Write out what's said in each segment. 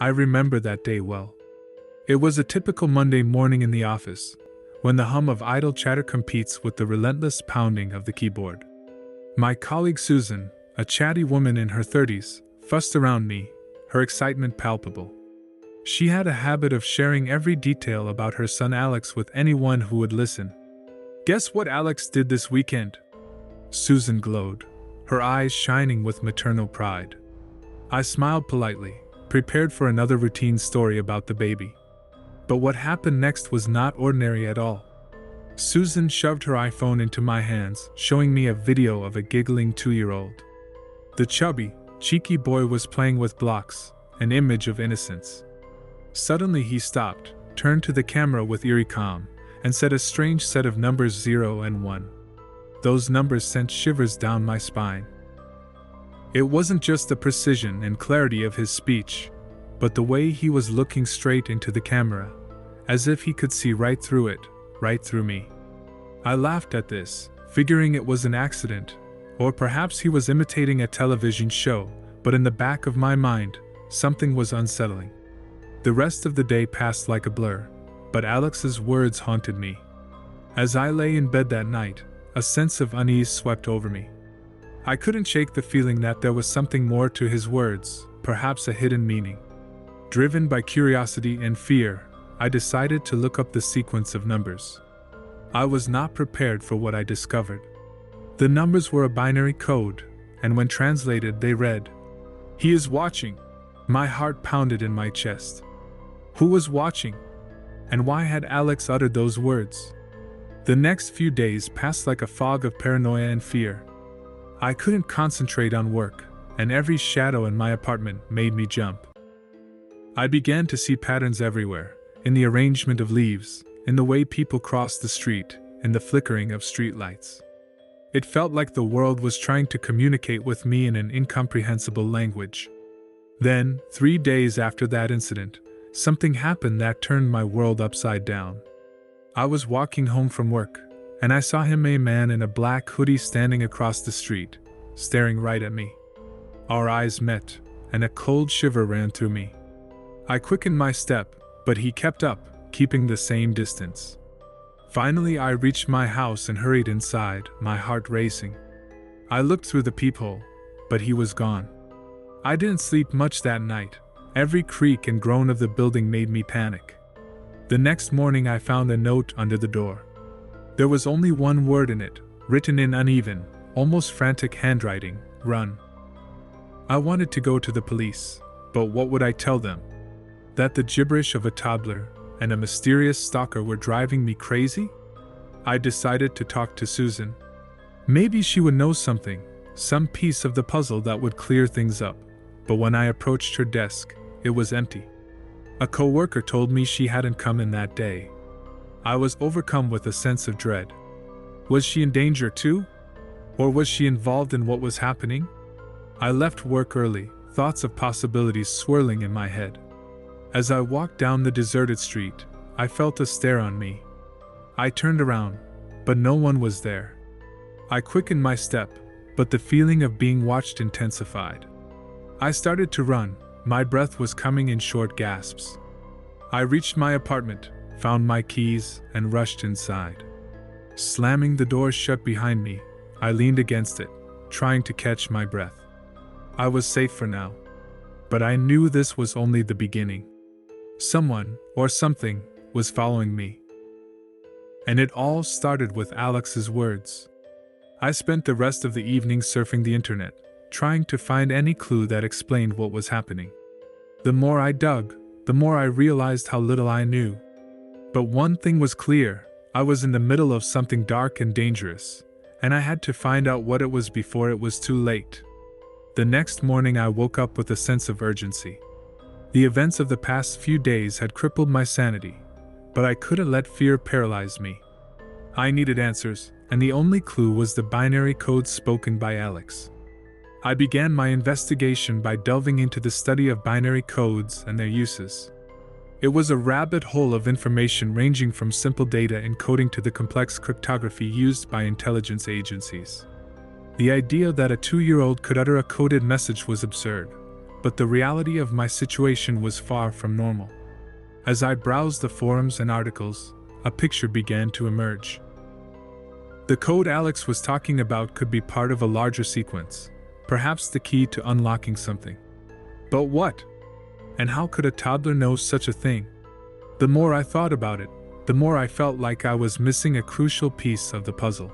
I remember that day well. It was a typical Monday morning in the office, when the hum of idle chatter competes with the relentless pounding of the keyboard. My colleague Susan, a chatty woman in her 30s, fussed around me, her excitement palpable. She had a habit of sharing every detail about her son Alex with anyone who would listen. "Guess what Alex did this weekend?" Susan glowed, her eyes shining with maternal pride. I smiled politely, prepared for another routine story about the baby. But what happened next was not ordinary at all. Susan shoved her iPhone into my hands, showing me a video of a giggling 2-year-old. The chubby, cheeky boy was playing with blocks, an image of innocence. Suddenly he stopped, turned to the camera with eerie calm, and said a strange set of numbers 0 and 1. Those numbers sent shivers down my spine. It wasn't just the precision and clarity of his speech, but the way he was looking straight into the camera, as if he could see right through it, right through me. I laughed at this, figuring it was an accident, or perhaps he was imitating a television show, but in the back of my mind, something was unsettling. The rest of the day passed like a blur, but Alex's words haunted me. As I lay in bed that night, a sense of unease swept over me. I couldn't shake the feeling that there was something more to his words, perhaps a hidden meaning. Driven by curiosity and fear, I decided to look up the sequence of numbers. I was not prepared for what I discovered. The numbers were a binary code, and when translated they read, "He is watching." My heart pounded in my chest. Who was watching? And why had Alex uttered those words? The next few days passed like a fog of paranoia and fear. I couldn't concentrate on work, and every shadow in my apartment made me jump. I began to see patterns everywhere, in the arrangement of leaves, in the way people crossed the street, in the flickering of streetlights. It felt like the world was trying to communicate with me in an incomprehensible language. Then, 3 days after that incident, something happened that turned my world upside down. I was walking home from work, and I saw a man in a black hoodie standing across the street, staring right at me. Our eyes met, and a cold shiver ran through me. I quickened my step, but he kept up, keeping the same distance. Finally, I reached my house and hurried inside, my heart racing. I looked through the peephole, but he was gone. I didn't sleep much that night. Every creak and groan of the building made me panic. The next morning I found a note under the door. There was only one word in it, written in uneven, almost frantic handwriting: "Run." I wanted to go to the police, but what would I tell them? That the gibberish of a toddler and a mysterious stalker were driving me crazy? I decided to talk to Susan. Maybe she would know something, some piece of the puzzle that would clear things up. But when I approached her desk, it was empty. A coworker told me she hadn't come in that day. I was overcome with a sense of dread. Was she in danger too? Or was she involved in what was happening? I left work early, thoughts of possibilities swirling in my head. As I walked down the deserted street, I felt a stare on me. I turned around, but no one was there. I quickened my step, but the feeling of being watched intensified. I started to run, my breath was coming in short gasps. I reached my apartment, found my keys, and rushed inside. Slamming the door shut behind me, I leaned against it, trying to catch my breath. I was safe for now. But I knew this was only the beginning. Someone, or something, was following me. And it all started with Alex's words. I spent the rest of the evening surfing the internet, trying to find any clue that explained what was happening. The more I dug, the more I realized how little I knew. But one thing was clear: I was in the middle of something dark and dangerous, and I had to find out what it was before it was too late. The next morning I woke up with a sense of urgency. The events of the past few days had crippled my sanity, but I couldn't let fear paralyze me. I needed answers, and the only clue was the binary code spoken by Alex. I began my investigation by delving into the study of binary codes and their uses. It was a rabbit hole of information ranging from simple data encoding to the complex cryptography used by intelligence agencies. The idea that a 2-year-old could utter a coded message was absurd, but the reality of my situation was far from normal. As I browsed the forums and articles, a picture began to emerge. The code Alex was talking about could be part of a larger sequence, perhaps the key to unlocking something. But what? And how could a toddler know such a thing? The more I thought about it, the more I felt like I was missing a crucial piece of the puzzle.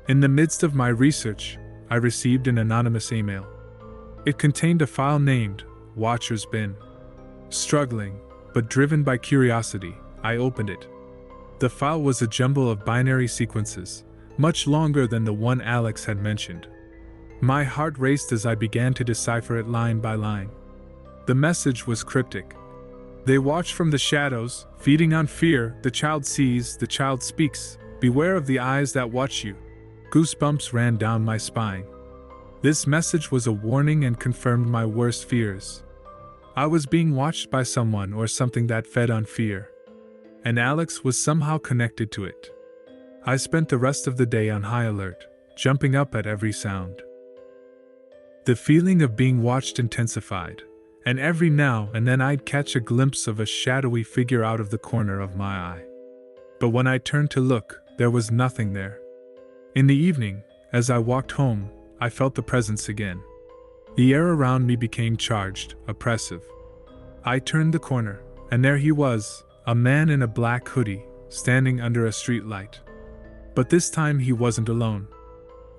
In the midst of my research, I received an anonymous email. It contained a file named Watcher's Bin. Struggling, but driven by curiosity, I opened it. The file was a jumble of binary sequences, much longer than the one Alex had mentioned. My heart raced as I began to decipher it line by line. The message was cryptic. They watch from the shadows, feeding on fear. The child sees, the child speaks. Beware of the eyes that watch you. Goosebumps ran down my spine. This message was a warning and confirmed my worst fears. I was being watched by someone or something that fed on fear. And Alex was somehow connected to it. I spent the rest of the day on high alert, jumping up at every sound. The feeling of being watched intensified, and every now and then I'd catch a glimpse of a shadowy figure out of the corner of my eye. But when I turned to look, there was nothing there. In the evening, as I walked home, I felt the presence again. The air around me became charged, oppressive. I turned the corner, and there he was, a man in a black hoodie, standing under a streetlight. But this time he wasn't alone.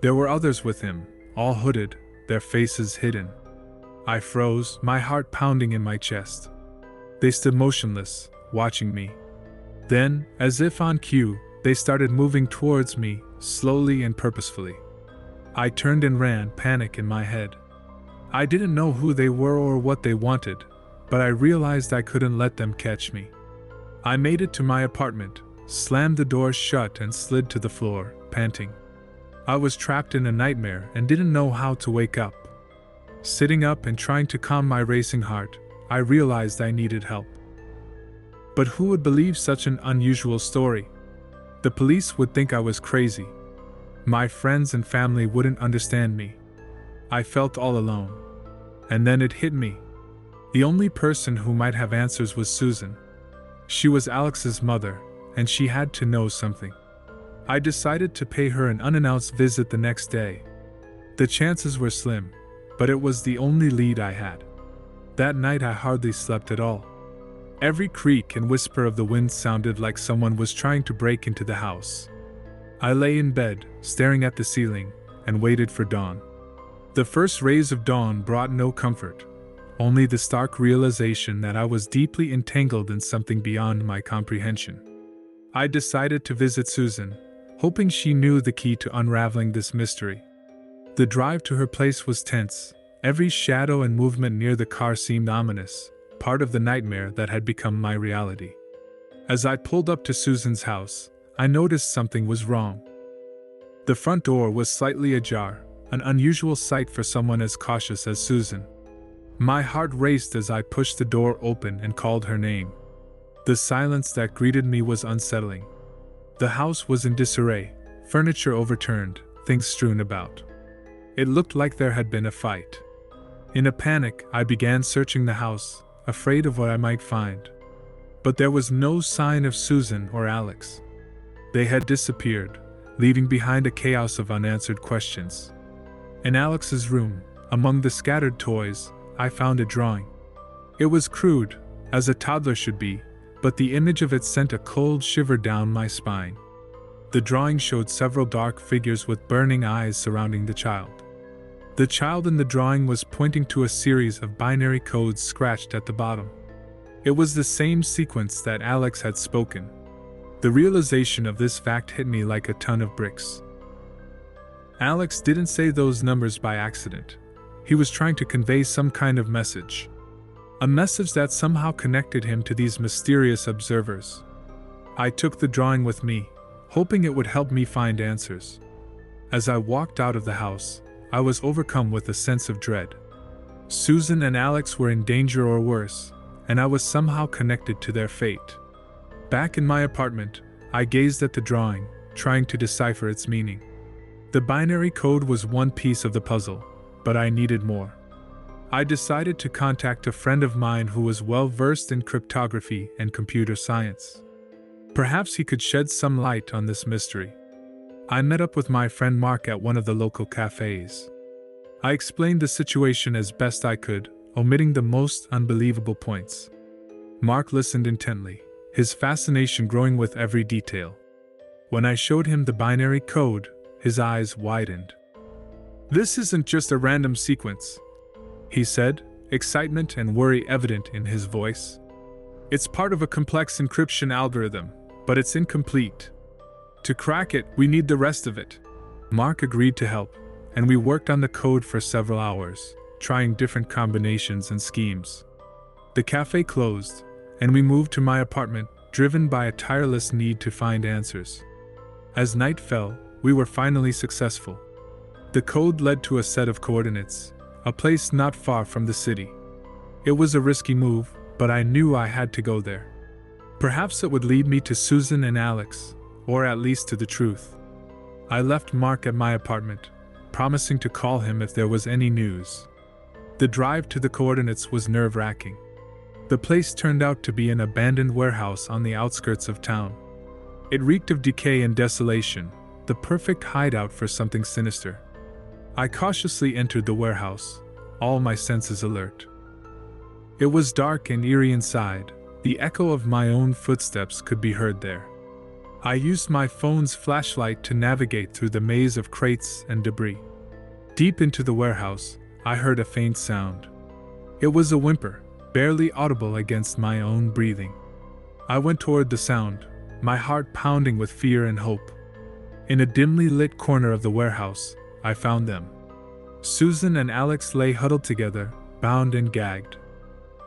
There were others with him, all hooded, their faces hidden. I froze, my heart pounding in my chest. They stood motionless, watching me. Then, as if on cue, they started moving towards me, slowly and purposefully. I turned and ran, panic in my head. I didn't know who they were or what they wanted, but I realized I couldn't let them catch me. I made it to my apartment, slammed the door shut and slid to the floor, panting. I was trapped in a nightmare and didn't know how to wake up. Sitting up and trying to calm my racing heart, I realized I needed help. But who would believe such an unusual story? The police would think I was crazy. My friends and family wouldn't understand me. I felt all alone. And then it hit me. The only person who might have answers was Susan. She was Alex's mother, and she had to know something. I decided to pay her an unannounced visit the next day. The chances were slim, but it was the only lead I had. That night I hardly slept at all. Every creak and whisper of the wind sounded like someone was trying to break into the house. I lay in bed, staring at the ceiling, and waited for dawn. The first rays of dawn brought no comfort, only the stark realization that I was deeply entangled in something beyond my comprehension. I decided to visit Susan, hoping she knew the key to unraveling this mystery. The drive to her place was tense. Every shadow and movement near the car seemed ominous, part of the nightmare that had become my reality. As I pulled up to Susan's house, I noticed something was wrong. The front door was slightly ajar, an unusual sight for someone as cautious as Susan. My heart raced as I pushed the door open and called her name. The silence that greeted me was unsettling. The house was in disarray, furniture overturned, things strewn about. It looked like there had been a fight. In a panic, I began searching the house, afraid of what I might find. But there was no sign of Susan or Alex. They had disappeared, leaving behind a chaos of unanswered questions. In Alex's room, among the scattered toys, I found a drawing. It was crude, as a toddler should be, but the image of it sent a cold shiver down my spine. The drawing showed several dark figures with burning eyes surrounding the child. The child in the drawing was pointing to a series of binary codes scratched at the bottom. It was the same sequence that Alex had spoken. The realization of this fact hit me like a ton of bricks. Alex didn't say those numbers by accident. He was trying to convey some kind of message. A message that somehow connected him to these mysterious observers. I took the drawing with me, hoping it would help me find answers. As I walked out of the house, I was overcome with a sense of dread. Susan and Alex were in danger or worse, and I was somehow connected to their fate. Back in my apartment, I gazed at the drawing, trying to decipher its meaning. The binary code was one piece of the puzzle, but I needed more. I decided to contact a friend of mine who was well versed in cryptography and computer science. Perhaps he could shed some light on this mystery. I met up with my friend Mark at one of the local cafes. I explained the situation as best I could, omitting the most unbelievable points. Mark listened intently, his fascination growing with every detail. When I showed him the binary code, his eyes widened. "This isn't just a random sequence," he said, excitement and worry evident in his voice. "It's part of a complex encryption algorithm, but it's incomplete. To crack it, we need the rest of it." Mark agreed to help, and we worked on the code for several hours, trying different combinations and schemes. The cafe closed, and we moved to my apartment, driven by a tireless need to find answers. As night fell, we were finally successful. The code led to a set of coordinates, a place not far from the city. It was a risky move, but I knew I had to go there. Perhaps it would lead me to Susan and Alex, or at least to the truth. I left Mark at my apartment, promising to call him if there was any news. The drive to the coordinates was nerve-wracking. The place turned out to be an abandoned warehouse on the outskirts of town. It reeked of decay and desolation, the perfect hideout for something sinister. I cautiously entered the warehouse, all my senses alert. It was dark and eerie inside, the echo of my own footsteps could be heard there. I used my phone's flashlight to navigate through the maze of crates and debris. Deep into the warehouse, I heard a faint sound. It was a whimper, barely audible against my own breathing. I went toward the sound, my heart pounding with fear and hope. In a dimly lit corner of the warehouse, I found them. Susan and Alex lay huddled together, bound and gagged.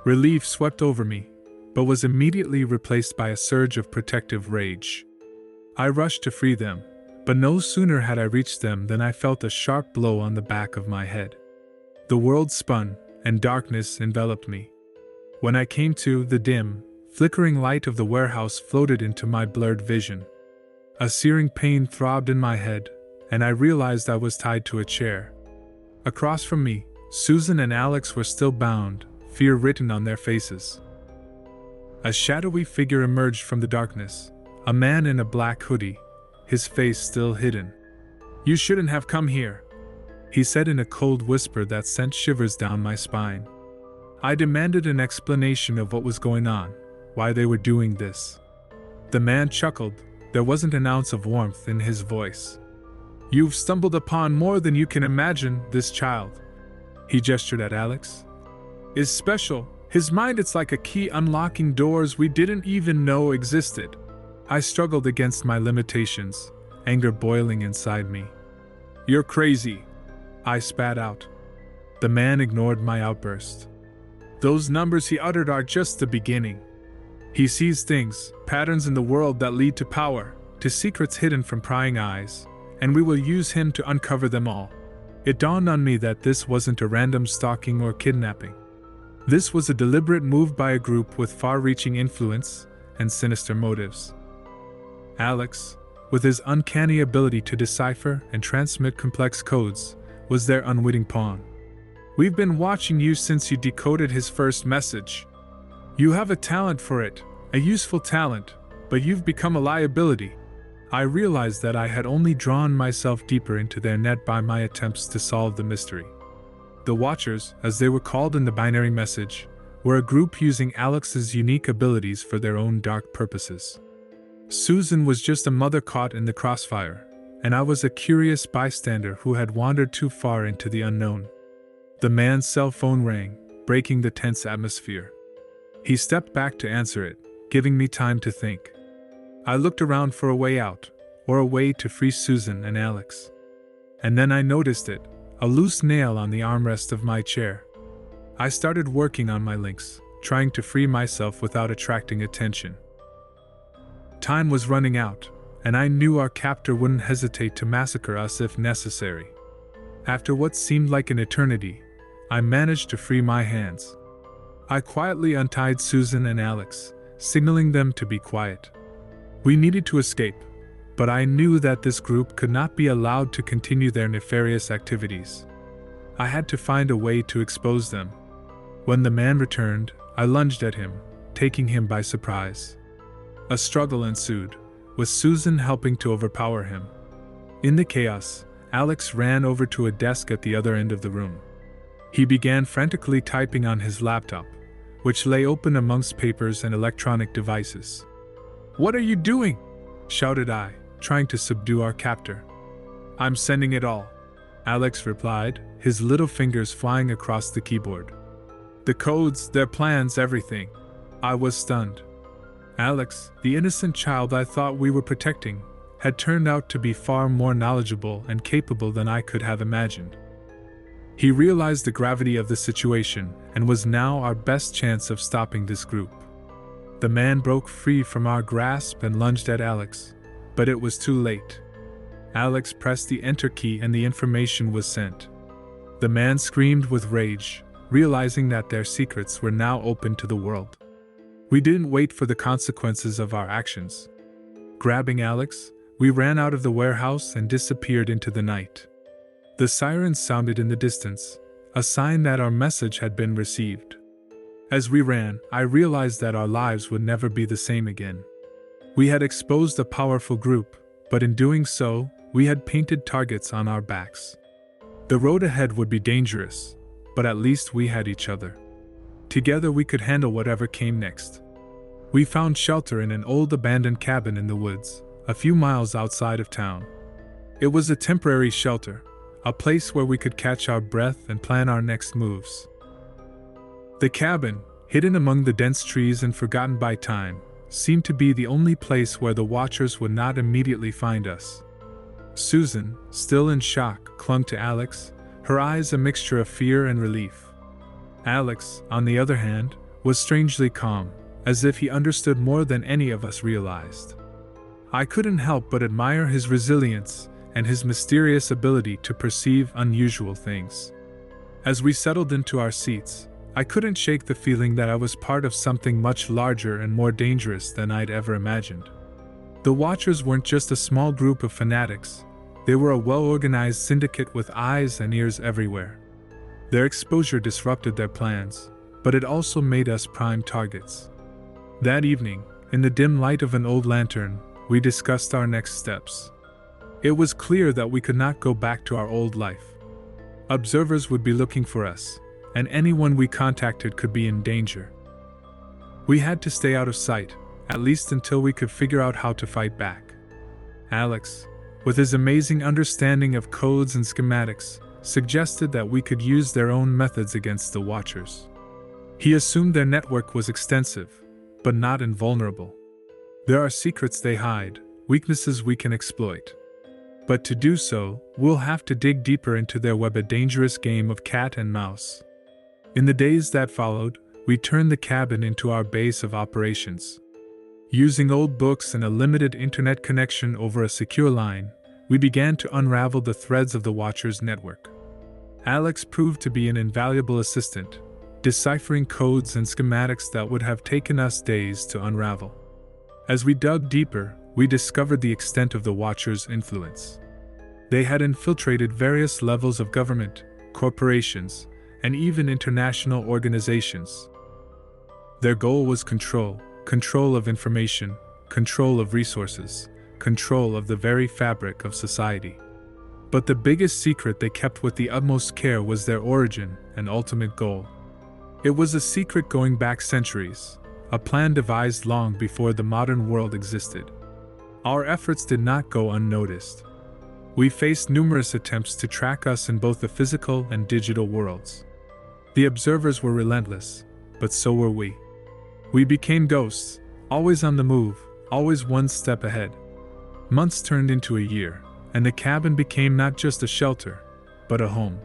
Relief swept over me, but was immediately replaced by a surge of protective rage. I rushed to free them, but no sooner had I reached them than I felt a sharp blow on the back of my head. The world spun, and darkness enveloped me. When I came to, the dim, flickering light of the warehouse floated into my blurred vision. A searing pain throbbed in my head, and I realized I was tied to a chair. Across from me, Susan and Alex were still bound, fear written on their faces. A shadowy figure emerged from the darkness, a man in a black hoodie, his face still hidden. "You shouldn't have come here," he said in a cold whisper that sent shivers down my spine. I demanded an explanation of what was going on, why they were doing this. The man chuckled, there wasn't an ounce of warmth in his voice. "You've stumbled upon more than you can imagine, this child." He gestured at Alex. "Is special. His mind, it's like a key unlocking doors we didn't even know existed." I struggled against my limitations, anger boiling inside me. "You're crazy," I spat out. The man ignored my outburst. "Those numbers he uttered are just the beginning. He sees things, patterns in the world that lead to power, to secrets hidden from prying eyes, and we will use him to uncover them all." It dawned on me that this wasn't a random stalking or kidnapping. This was a deliberate move by a group with far-reaching influence and sinister motives. Alex, with his uncanny ability to decipher and transmit complex codes, was their unwitting pawn. "We've been watching you since you decoded his first message. You have a talent for it, a useful talent, but you've become a liability." I realized that I had only drawn myself deeper into their net by my attempts to solve the mystery. The Watchers, as they were called in the binary message, were a group using Alex's unique abilities for their own dark purposes. Susan was just a mother caught in the crossfire, and I was a curious bystander who had wandered too far into the unknown. The man's cell phone rang, breaking the tense atmosphere. He stepped back to answer it, giving me time to think. I looked around for a way out, or a way to free Susan and Alex. And then I noticed it, a loose nail on the armrest of my chair. I started working on my links, trying to free myself without attracting attention. Time was running out, and I knew our captor wouldn't hesitate to massacre us if necessary. After what seemed like an eternity, I managed to free my hands. I quietly untied Susan and Alex, signaling them to be quiet. We needed to escape, but I knew that this group could not be allowed to continue their nefarious activities. I had to find a way to expose them. When the man returned, I lunged at him, taking him by surprise. A struggle ensued, with Susan helping to overpower him. In the chaos, Alex ran over to a desk at the other end of the room. He began frantically typing on his laptop, which lay open amongst papers and electronic devices. "What are you doing?" shouted I, trying to subdue our captor. "I'm sending it all," Alex replied, his little fingers flying across the keyboard. "The codes, their plans, everything." I was stunned. Alex, the innocent child I thought we were protecting, had turned out to be far more knowledgeable and capable than I could have imagined. He realized the gravity of the situation and was now our best chance of stopping this group. The man broke free from our grasp and lunged at Alex, but it was too late. Alex pressed the enter key and the information was sent. The man screamed with rage, realizing that their secrets were now open to the world. We didn't wait for the consequences of our actions. Grabbing Alex, we ran out of the warehouse and disappeared into the night. The sirens sounded in the distance, a sign that our message had been received. As we ran, I realized that our lives would never be the same again. We had exposed a powerful group, but in doing so, we had painted targets on our backs. The road ahead would be dangerous, but at least we had each other. Together we could handle whatever came next. We found shelter in an old abandoned cabin in the woods, a few miles outside of town. It was a temporary shelter, a place where we could catch our breath and plan our next moves. The cabin, hidden among the dense trees and forgotten by time, seemed to be the only place where the watchers would not immediately find us. Susan, still in shock, clung to Alex, her eyes a mixture of fear and relief. Alex, on the other hand, was strangely calm, as if he understood more than any of us realized. I couldn't help but admire his resilience and his mysterious ability to perceive unusual things. As we settled into our seats, I couldn't shake the feeling that I was part of something much larger and more dangerous than I'd ever imagined. The Watchers weren't just a small group of fanatics, they were a well-organized syndicate with eyes and ears everywhere. Their exposure disrupted their plans, but it also made us prime targets. That evening, in the dim light of an old lantern, we discussed our next steps. It was clear that we could not go back to our old life. Observers would be looking for us, and anyone we contacted could be in danger. We had to stay out of sight, at least until we could figure out how to fight back. Alex, with his amazing understanding of codes and schematics, suggested that we could use their own methods against the Watchers. He assumed their network was extensive, but not invulnerable. There are secrets they hide, weaknesses we can exploit. But to do so, we'll have to dig deeper into their web, a dangerous game of cat and mouse. In the days that followed, we turned the cabin into our base of operations. Using old books and a limited internet connection over a secure line, we began to unravel the threads of the Watchers' network. Alex proved to be an invaluable assistant, deciphering codes and schematics that would have taken us days to unravel. As we dug deeper, we discovered the extent of the Watchers' influence. They had infiltrated various levels of government, corporations, and even international organizations. Their goal was control of information, control of resources, control of the very fabric of society. But the biggest secret they kept with the utmost care was their origin and ultimate goal. It was a secret going back centuries, a plan devised long before the modern world existed. Our efforts did not go unnoticed. We faced numerous attempts to track us in both the physical and digital worlds. The observers were relentless, but so were we. We became ghosts, always on the move, always one step ahead. Months turned into a year, and the cabin became not just a shelter, but a home.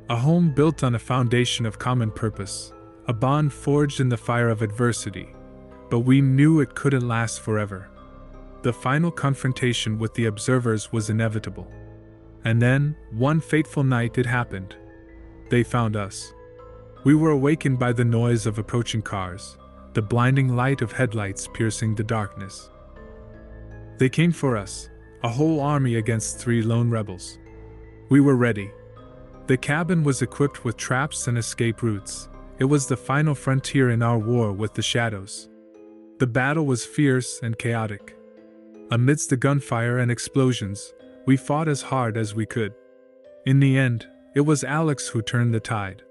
A home built on a foundation of common purpose, a bond forged in the fire of adversity, but we knew it couldn't last forever. The final confrontation with the observers was inevitable. And then, one fateful night it happened. They found us. We were awakened by the noise of approaching cars, the blinding light of headlights piercing the darkness. They came for us, a whole army against 3 lone rebels. We were ready. The cabin was equipped with traps and escape routes. It was the final frontier in our war with the shadows. The battle was fierce and chaotic. Amidst the gunfire and explosions, we fought as hard as we could. In the end, it was Alex who turned the tide.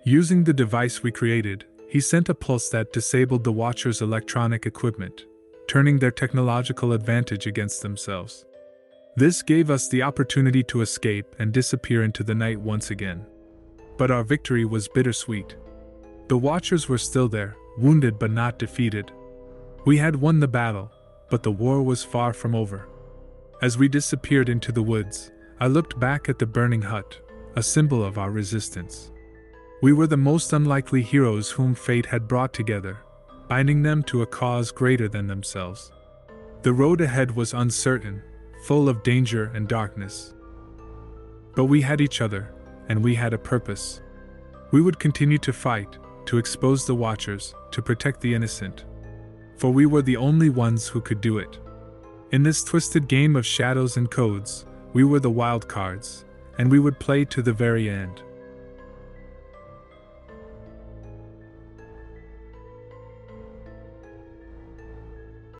Using the device we created, he sent a pulse that disabled the Watchers' electronic equipment, turning their technological advantage against themselves. This gave us the opportunity to escape and disappear into the night once again. But our victory was bittersweet. The Watchers were still there, wounded but not defeated. We had won the battle, but the war was far from over. As we disappeared into the woods, I looked back at the burning hut, a symbol of our resistance. We were the most unlikely heroes whom fate had brought together, binding them to a cause greater than themselves. The road ahead was uncertain, full of danger and darkness. But we had each other, and we had a purpose. We would continue to fight, to expose the Watchers, to protect the innocent. For we were the only ones who could do it. In this twisted game of shadows and codes, we were the wild cards, and we would play to the very end.